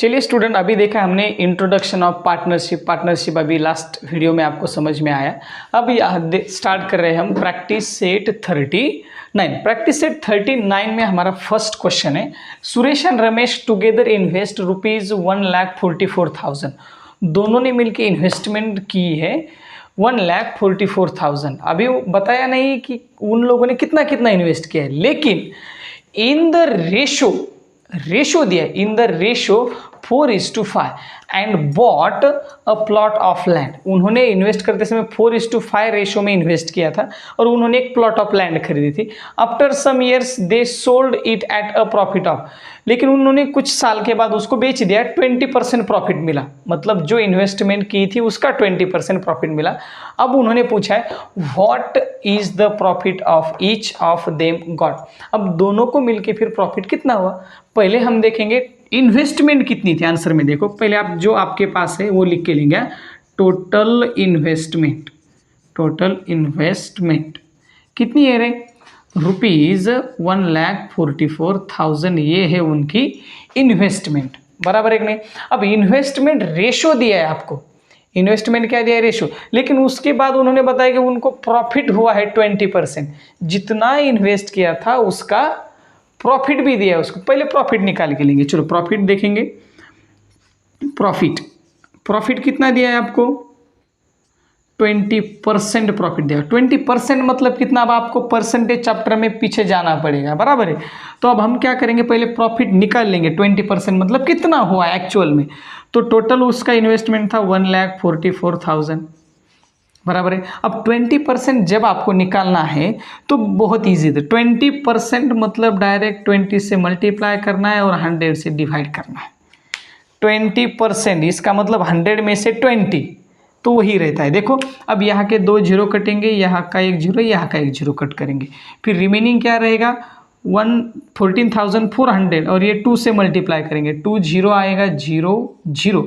चलिए स्टूडेंट, अभी देखा हमने इंट्रोडक्शन ऑफ पार्टनरशिप अभी लास्ट वीडियो में आपको समझ में आया। अब यहाँ स्टार्ट कर रहे हैं हम प्रैक्टिस सेट 39। प्रैक्टिस सेट 39 में हमारा फर्स्ट क्वेश्चन है, Suresh and Ramesh together invest ₹1,44,000। दोनों ने मिलकर इन्वेस्टमेंट की है 1,44,000। अभी बताया नहीं कि उन लोगों ने कितना कितना इन्वेस्ट किया है, लेकिन इन द रेशो दिया, in the ratio 4:5 and bought a plot of land. उन्होंने इन्वेस्ट करते समय 4:5 रेशो में इन्वेस्ट किया था और उन्होंने एक प्लॉट ऑफ लैंड खरीदी थी। After some years they sold it at a profit of, लेकिन उन्होंने कुछ साल के बाद उसको बेच दिया, 20% प्रॉफिट मिला। मतलब जो इन्वेस्टमेंट की थी उसका 20% प्रॉफिट मिला। अब उन्होंने पूछा है what is the profit of each of them got. अब दोनों को मिलके फिर प्रॉफिट कितना हुआ, पहले हम देखेंगे इन्वेस्टमेंट कितनी थी। आंसर में देखो, पहले आप जो आपके पास है वो लिख के लेंगे, टोटल इन्वेस्टमेंट कितनी है रे, ₹1,44,000। ये है उनकी इन्वेस्टमेंट, बराबर है कि नहीं। अब इन्वेस्टमेंट रेशो दिया है आपको, इन्वेस्टमेंट क्या दिया है, रेशो। लेकिन उसके बाद उन्होंने बताया कि उनको प्रॉफिट हुआ है 20%। जितना इन्वेस्ट किया था उसका प्रॉफिट भी दिया है उसको। पहले प्रॉफिट निकाल के लेंगे, चलो प्रॉफिट देखेंगे। प्रॉफिट कितना दिया है आपको, 20% प्रॉफिट दिया। 20% मतलब कितना, अब आपको परसेंटेज चैप्टर में पीछे जाना पड़ेगा, बराबर है। तो अब हम क्या करेंगे, पहले प्रॉफिट निकाल लेंगे। 20% मतलब कितना हुआ एक्चुअल में, तो टोटल उसका इन्वेस्टमेंट था 1,44,000, बराबर है। अब 20% जब आपको निकालना है तो बहुत ईजी है। 20% मतलब डायरेक्ट 20 से मल्टीप्लाई करना है और 100 से डिवाइड करना है। 20% इसका मतलब 100 में से 20, तो वही रहता है। देखो अब यहाँ के 2 जीरो कटेंगे, यहाँ का 1 जीरो, यहाँ का 1 जीरो कट करेंगे, फिर रिमेनिंग क्या रहेगा 14,400 और ये 2 से मल्टीप्लाई करेंगे, 2 जीरो आएगा 0 0,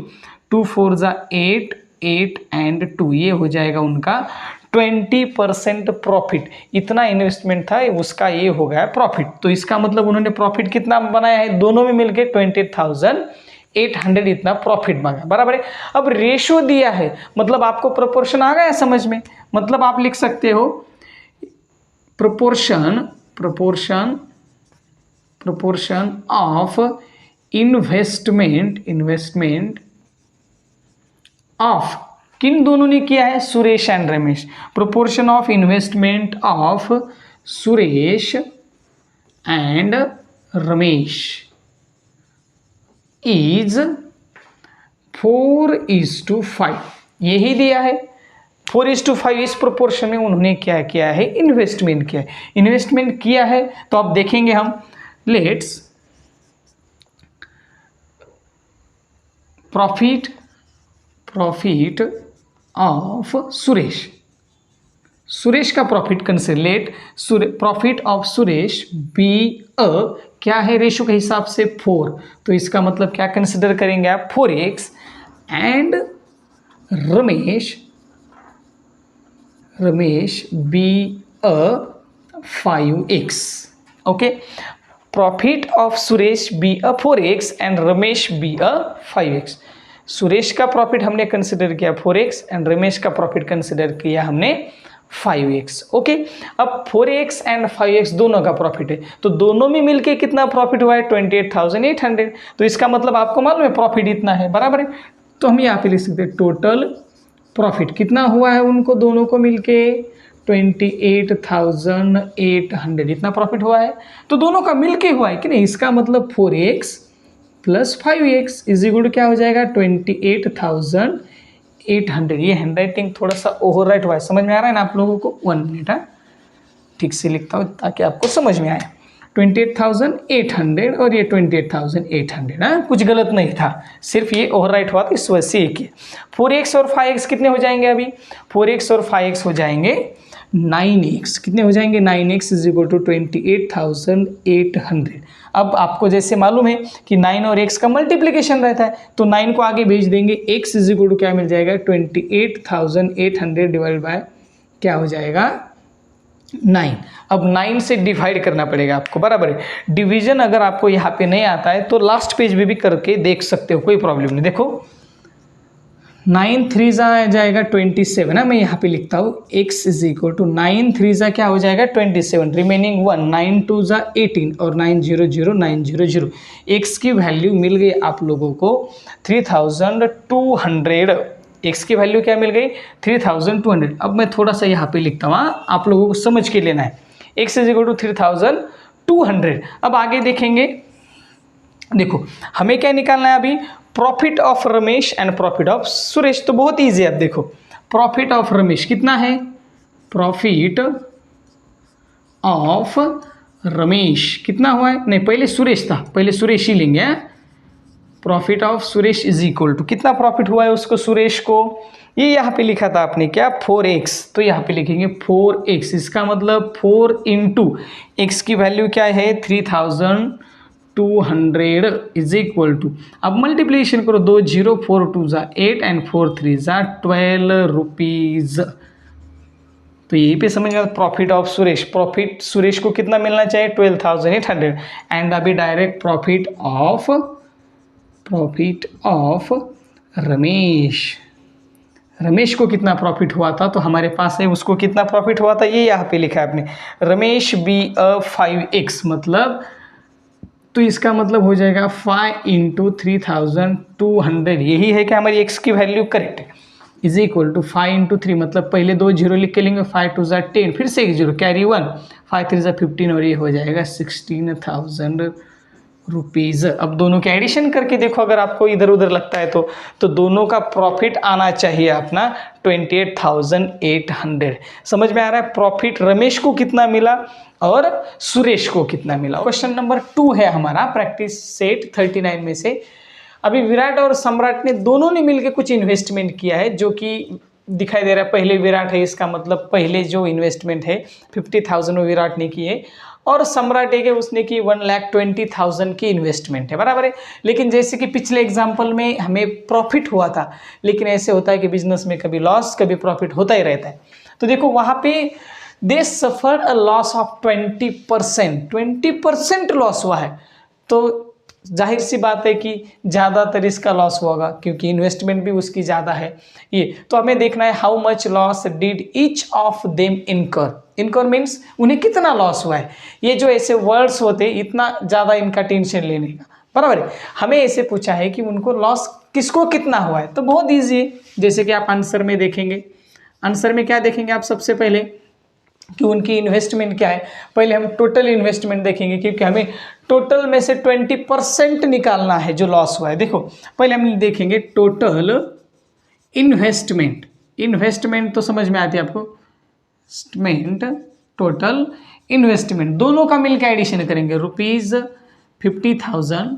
2 4 जा 8 8 एंड 2, ये हो जाएगा उनका 20% प्रॉफिट। इतना इन्वेस्टमेंट था उसका ये हो गया प्रॉफिट। तो इसका मतलब उन्होंने प्रॉफिट कितना बनाया है, दोनों में मिलके 20,800 इतना प्रॉफिट मांगा, बराबर है। अब रेशो दिया है, मतलब आपको प्रोपोर्शन आ गया समझ में। मतलब आप लिख सकते हो प्रोपोर्शन ऑफ इन्वेस्टमेंट ऑफ, किन दोनों ने किया है, Suresh and Ramesh. Proportion of investment of Suresh and Ramesh is 4:5, यही दिया है 4:5। इस प्रोपोर्शन में उन्होंने क्या किया है, इन्वेस्टमेंट किया है। इन्वेस्टमेंट किया है तो अब देखेंगे हम, लेट्स प्रॉफिट ऑफ सुरेश का profit consider, let profit of Suresh be a, क्या है रेशो के हिसाब से 4, तो इसका मतलब क्या कंसिडर करेंगे आप, 4x and Ramesh be a 5x। Okay, profit of Suresh be a 4x and Ramesh be a 5x। Suresh का प्रॉफिट हमने कंसिडर किया 4x एंड रमेश का प्रॉफिट कंसिडर किया हमने 5x। ओके, अब 4x एंड 5x दोनों का प्रॉफिट है, तो दोनों में मिलके कितना प्रॉफिट हुआ है, 28,800। तो इसका मतलब आपको मालूम है प्रॉफिट इतना है, बराबर है। तो हम यहाँ पे लिख सकते हैं टोटल प्रॉफिट कितना हुआ है उनको दोनों को मिलके 28,800 इतना प्रॉफिट हुआ है। तो दोनों का मिलके हुआ है कि नहीं, इसका मतलब 4x plus 5x is equal क्या हो जाएगा 28,800। ये हैंडराइटिंग थोड़ा सा ओवर राइट हुआ है, समझ में आ रहा है ना आप लोगों को। 1 मिनट, ठीक से लिखता हूँ ताकि आपको समझ में आए। 28,800 और ये 28,800, हाँ कुछ गलत नहीं था, सिर्फ ये ओवर राइट हुआ था इस वजह से एक ही। 4x और 5x कितने हो जाएंगे, अभी 4x और 5x हो जाएंगे 9x। कितने हो जाएंगे, 9x इज इक्वल टू 28,800। अब आपको जैसे मालूम है कि 9 और x का मल्टीप्लिकेशन रहता है, तो 9 को आगे भेज देंगे, x इज इक्वल टू क्या मिल जाएगा 28,800 डिवाइड बाय क्या हो जाएगा 9। अब 9 से डिवाइड करना पड़ेगा आपको, बराबर है। डिवीजन अगर आपको यहाँ पे नहीं आता है तो लास्ट पेज में भी करके देख सकते हो, कोई प्रॉब्लम नहीं। देखो 9 3 जा आ जाएगा 27 ना, मैं यहाँ पे लिखता हूँ x इज इक्वल टू 9 3 जा क्या हो जाएगा 27, रिमेनिंग 1, 9 2 जा 18 और 9 0 0 9 0 0। x की वैल्यू मिल गई आप लोगों को 3200। x की वैल्यू क्या मिल गई 3200। अब मैं थोड़ा सा यहाँ पे लिखता हूँ, आप लोगों को समझ के लेना है। x is equal to 3200। अब आगे देखेंगे, देखो हमें क्या निकालना है अभी, profit of Ramesh and profit of Suresh. तो बहुत इजी है। अब देखो प्रॉफिट ऑफ रमेश कितना है, प्रॉफिट ऑफ रमेश कितना हुआ है, नहीं पहले सुरेश था, पहले सुरेश ही लेंगे। Profit of Suresh is equal to कितना प्रॉफिट हुआ है उसको सुरेश को, ये यहाँ पे लिखा था आपने क्या 4x, तो यहाँ पे लिखेंगे 4x। इसका मतलब 4 इंटू एक्स की वैल्यू क्या है 3200 इज इक्वल टू, अब मल्टीप्लिकेशन करो, 2 0 4 2 जा 8 एंड 4 3 जा 12 रुपीज़। तो यही पे समझ गया profit of Suresh, profit Suresh को कितना मिलना चाहिए 12,800। एंड अभी direct profit of Ramesh, Ramesh को कितना प्रॉफिट हुआ था, तो हमारे पास है उसको कितना प्रॉफिट हुआ था, ये यहाँ पे लिखा है आपने, रमेश बी 5x, मतलब तो इसका मतलब हो जाएगा 5 इंटू 3200, यही है कि हमारी x की वैल्यू करेक्ट है, इज इक्वल टू 5 इंटू 3, मतलब पहले 2 जीरो लिख के लेंगे, 5 2 जा 10, फिर से 1 जीरो कैरी 1, 5 3 जा 15 और ये हो जाएगा 16,000 रुपीज़। अब दोनों के एडिशन करके देखो, अगर आपको इधर उधर लगता है तो दोनों का प्रॉफिट आना चाहिए अपना 28,800। समझ में आ रहा है प्रॉफिट रमेश को कितना मिला और सुरेश को कितना मिला। क्वेश्चन नंबर 2 है हमारा प्रैक्टिस सेट 39 में से। अभी विराट और सम्राट ने दोनों ने मिलकर कुछ इन्वेस्टमेंट किया है, जो कि दिखाई दे रहा है पहले विराट है, इसका मतलब पहले जो इन्वेस्टमेंट है 50,000 विराट ने की है, और सम्राट एक है उसने की 1,20,000 की इन्वेस्टमेंट है, बराबर है। लेकिन जैसे कि पिछले एग्जाम्पल में हमें प्रॉफिट हुआ था, लेकिन ऐसे होता है कि बिजनेस में कभी लॉस कभी प्रॉफिट होता ही रहता है। तो देखो वहाँ पे they suffered a loss of 20% loss हुआ है, तो जाहिर सी बात है कि ज़्यादातर इसका लॉस होगा क्योंकि इन्वेस्टमेंट भी उसकी ज़्यादा है। ये तो हमें देखना है how much loss did each of them इनकर, इनकर मीन्स उन्हें कितना लॉस हुआ है। ये जो ऐसे वर्ड्स होते इतना ज़्यादा इनका टेंशन लेने का, बराबर है। हमें ऐसे पूछा है कि उनको लॉस किसको कितना हुआ है, तो बहुत ईजी है। जैसे कि आप आंसर में देखेंगे, आंसर में क्या देखेंगे आप सबसे पहले कि उनकी इन्वेस्टमेंट क्या है। पहले हम टोटल इन्वेस्टमेंट देखेंगे क्योंकि हमें टोटल में से 20% निकालना है जो लॉस हुआ है। देखो पहले हम देखेंगे टोटल इन्वेस्टमेंट, इन्वेस्टमेंट तो समझ में आती है आपको, इन्वेस्टमेंट टोटल इन्वेस्टमेंट दोनों का मिलकर एडिशन करेंगे, ₹50,000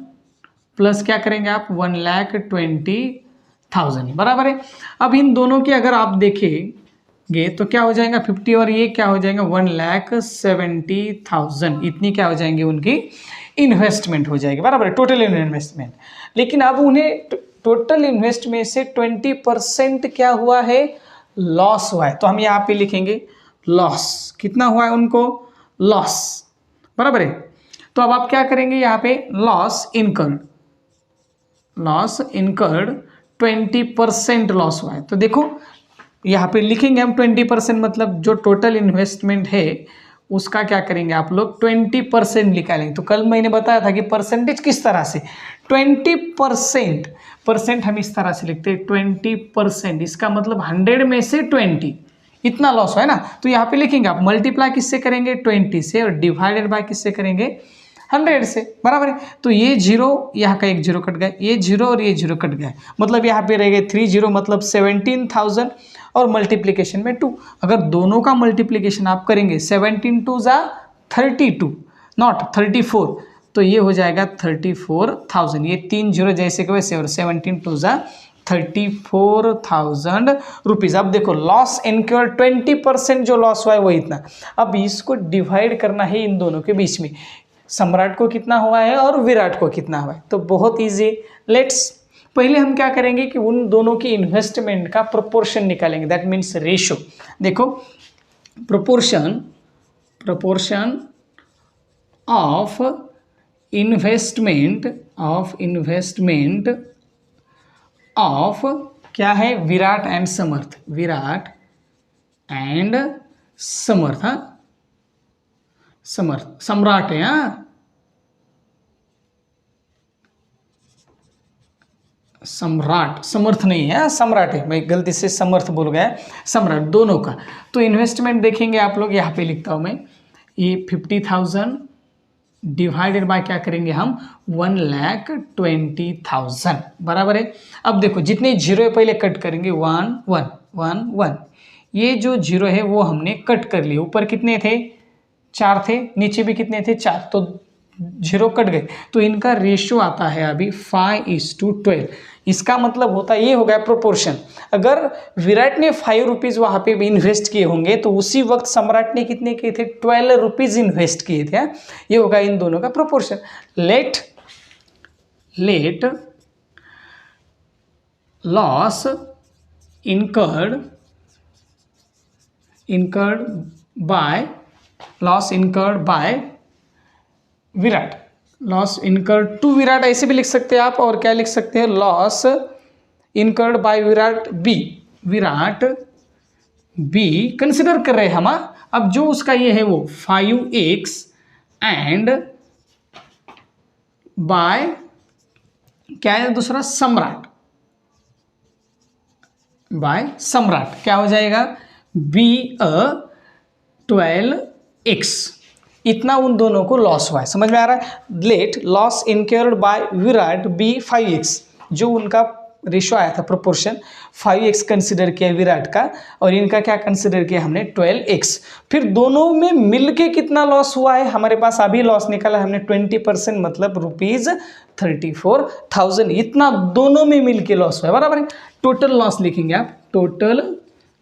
प्लस क्या करेंगे आप 1,20,000, बराबर है। अब इन दोनों की अगर आप देखेंगे तो क्या हो जाएगा 50 और ये क्या हो जाएगा 1,70,000, इतनी क्या हो जाएंगे उनकी इन्वेस्टमेंट हो जाएगी, बराबर है, टोटल इन्वेस्टमेंट। लेकिन अब उन्हें टोटल इन्वेस्टमेंट से 20% क्या हुआ है लॉस हुआ है, तो हम यहाँ पे लिखेंगे लॉस, कितना हुआ है उनको लॉस, बराबर है। तो अब आप क्या करेंगे यहाँ पे लॉस इनकर्ड 20% लॉस हुआ है, तो देखो यहाँ पे लिखेंगे हम 20%, मतलब जो टोटल इन्वेस्टमेंट है उसका क्या करेंगे आप लोग 20% निकालेंगे। तो कल मैंने बताया था कि परसेंटेज किस तरह से 20%, परसेंट हम इस तरह से लिखते हैं 20%, इसका मतलब 100 में से 20 इतना लॉस हुआ है ना। तो यहाँ पे लिखेंगे आप मल्टीप्लाई किससे करेंगे 20 से और डिवाइडेड बाय किससे करेंगे 100 से, बराबर है। तो ये जीरो, यहाँ का एक जीरो कट गया, ये जीरो और ये जीरो कट गया, मतलब यहाँ पे रह गए 3 जीरो, मतलब 17,000 और मल्टीप्लिकेशन में 2। अगर दोनों का मल्टीप्लिकेशन आप करेंगे 17 2 जा 32 नॉट 34, तो ये हो जाएगा 34,000, ये 3 जीरो जैसे के वैसे, और 17 2 जा 34,000 रुपीज़। अब देखो लॉस इनक्योर 20% जो लॉस हुआ है वो इतना। अब इसको डिवाइड करना है इन दोनों के बीच में, सम्राट को कितना हुआ है और विराट को कितना हुआ है, तो बहुत ईजी। लेट्स पहले हम क्या करेंगे कि उन दोनों की इन्वेस्टमेंट का प्रोपोर्शन निकालेंगे, दैट मीन्स रेशो। देखो proportion proportion of investment of क्या है, विराट एंड समर्थ, विराट एंड समर्थ, हाँ समर्थ, सम्राट है, हाँ सम्राट, समर्थ नहीं है, सम्राट है, मैं गलती से समर्थ बोल गया, सम्राट, दोनों का। तो इन्वेस्टमेंट देखेंगे आप लोग, यहाँ पे लिखता हूँ मैं, ये 50,000 डिवाइडेड बाय क्या करेंगे हम, 1,20,000 बराबर है। अब देखो जितने जीरो है पहले कट करेंगे, 1 1 1 1, ये जो जीरो है वो हमने कट कर लिए, ऊपर कितने थे, 4 थे, नीचे भी कितने थे, 4, तो जीरो कट गए, तो इनका रेशियो आता है अभी 5:12। इसका मतलब होता है, ये हो गया प्रोपोर्शन। अगर विराट ने 5 रुपीज़ वहाँ पे भी इन्वेस्ट किए होंगे तो उसी वक्त सम्राट ने कितने किए थे, 12 रुपीज़ इन्वेस्ट किए थे। ये होगा इन दोनों का proportion. Let loss incurred by Virat, loss incurred to Virat ऐसे भी लिख सकते हैं आप, और क्या लिख सकते हैं, loss incurred by Virat be consider कर रहे हैं हम। अब जो उसका ये है वो 5x एंड बाय क्या है दूसरा, सम्राट, बाय सम्राट क्या हो जाएगा, B12x, इतना उन दोनों को लॉस हुआ है। समझ में आ रहा है। Let loss incurred by Virat be 5x, जो उनका रेशियो आया था प्रोपोर्शन, 5x कंसिडर किया विराट का, और इनका क्या कंसिडर किया हमने, 12x। फिर दोनों में मिलके कितना लॉस हुआ है, हमारे पास अभी लॉस निकाला हमने 20%, मतलब ₹34,000, इतना दोनों में मिलके लॉस हुआ है, बराबर है। टोटल लॉस लिखेंगे आप, टोटल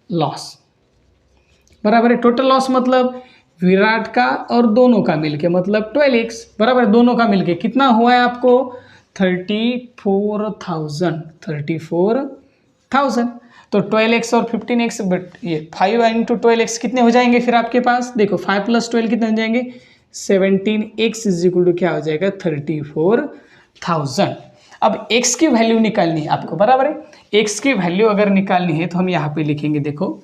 लॉस बराबर है, टोटल लॉस मतलब विराट का और दोनों का मिलके, मतलब 12x बराबर, दोनों का मिलके कितना हुआ है आपको, 34,000। तो 12x और 15x, बट ये 5 × 12x कितने हो जाएंगे फिर आपके पास, देखो 5 + 12 कितने हो जाएंगे, 17x = क्या हो जाएगा, 34,000। अब x की वैल्यू निकालनी है आपको, बराबर है। x की वैल्यू अगर निकालनी है तो हम यहाँ पे लिखेंगे, देखो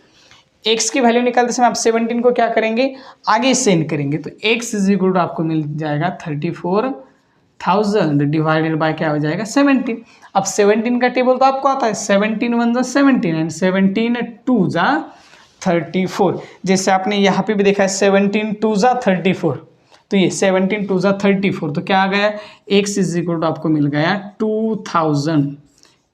x की वैल्यू निकालते समय आप 17 को क्या करेंगे, आगे सेंड करेंगे, तो x = आपको मिल जाएगा 34,000 डिवाइडेड बाय क्या हो जाएगा, 17। अब 17 का टेबल तो आपको आता है, 17 × 1 = 17 एंड 17 × 2 = 34। जैसे आपने यहाँ पे भी देखा है 17 × 2 = 34, तो ये 17 × 2 = 34, तो क्या आ गया, x = आपको मिल गया 2000।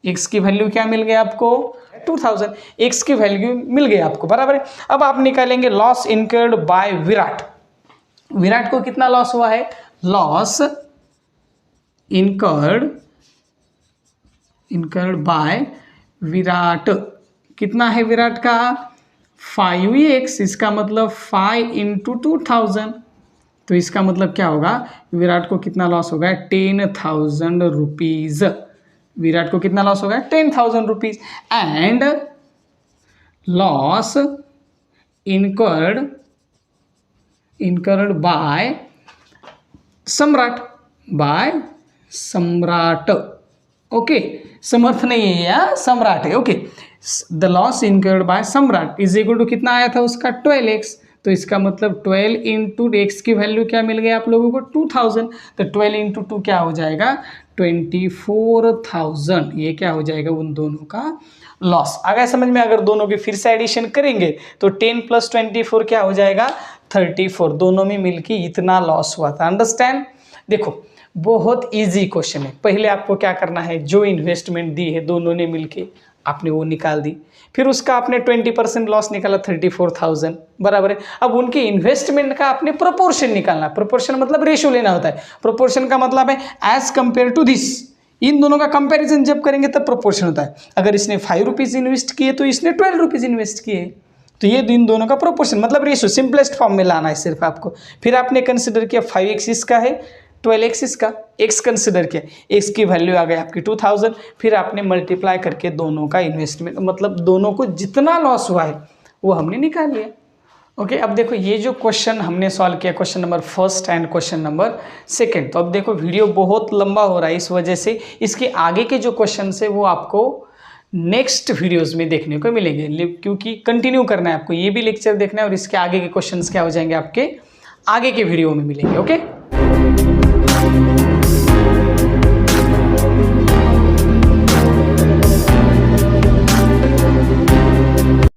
x की वैल्यू क्या मिल गया आपको, 2000, x की वैल्यू मिल गई आपको, बराबर है। अब आप निकालेंगे loss incurred by Virat, Virat को कितना लॉस हुआ है, लॉस इनकर्ड बाय विराट, कितना है विराट का, 5x, इसका मतलब 5 × 2000, तो इसका मतलब क्या होगा, विराट को कितना लॉस होगा, 10,000 रुपीज़, विराट को कितना लॉस होगा, 10,000 rupees. And loss incurred bye सम्राट, ओके, समर्थ नहीं है या सम्राट है, okay. The loss incurred bye सम्राट = कितना आया था उसका, 12x, तो इसका मतलब 12 × x की वैल्यू क्या मिल गई आप लोगों को, 2000, तो 12 × 2 क्या हो जाएगा, 24,000। ये क्या हो जाएगा, उन दोनों का लॉस। आ गया समझ में। अगर दोनों की फिर से एडिशन करेंगे तो 10 + 24 क्या हो जाएगा, 34, दोनों में मिलके इतना लॉस हुआ था। अंडरस्टैंड। देखो बहुत इजी क्वेश्चन है। पहले आपको क्या करना है, जो इन्वेस्टमेंट दी है दोनों ने मिलके आपने वो निकाल दी, फिर उसका आपने 20% लॉस निकाला, 34,000 बराबर है। अब उनके इन्वेस्टमेंट का आपने प्रोपोर्शन निकालना, प्रोपोर्शन मतलब रेशियो लेना होता है। प्रोपोर्शन का मतलब है एज कंपेयर टू दिस, इन दोनों का कंपैरिजन जब करेंगे तब प्रोपोर्शन होता है। अगर इसने 5 रुपीज़ इन्वेस्ट किए तो इसने 12 रुपीज़ इन्वेस्ट किए, तो ये इन दोनों का प्रोपोर्शन मतलब रेशियो, सिंपलेस्ट फॉर्म में लाना है सिर्फ आपको। फिर आपने कंसिडर किया 5x इसका है, 12x इसका, x कंसिडर किया, x की वैल्यू आ गई आपकी 2000, फिर आपने मल्टीप्लाई करके दोनों का इन्वेस्टमेंट मतलब दोनों को जितना लॉस हुआ है वो हमने निकाल लिया। ओके अब देखो ये जो क्वेश्चन हमने सॉल्व किया, question number first and question number second, तो अब देखो वीडियो बहुत लंबा हो रहा है, इस वजह से इसके आगे के जो क्वेश्चन है वो आपको नेक्स्ट वीडियोस में देखने को मिलेंगे, क्योंकि कंटिन्यू करना है आपको, ये भी लेक्चर देखना है और इसके आगे के क्वेश्चंस क्या हो जाएंगे आपके आगे के वीडियो में मिलेंगे। ओके।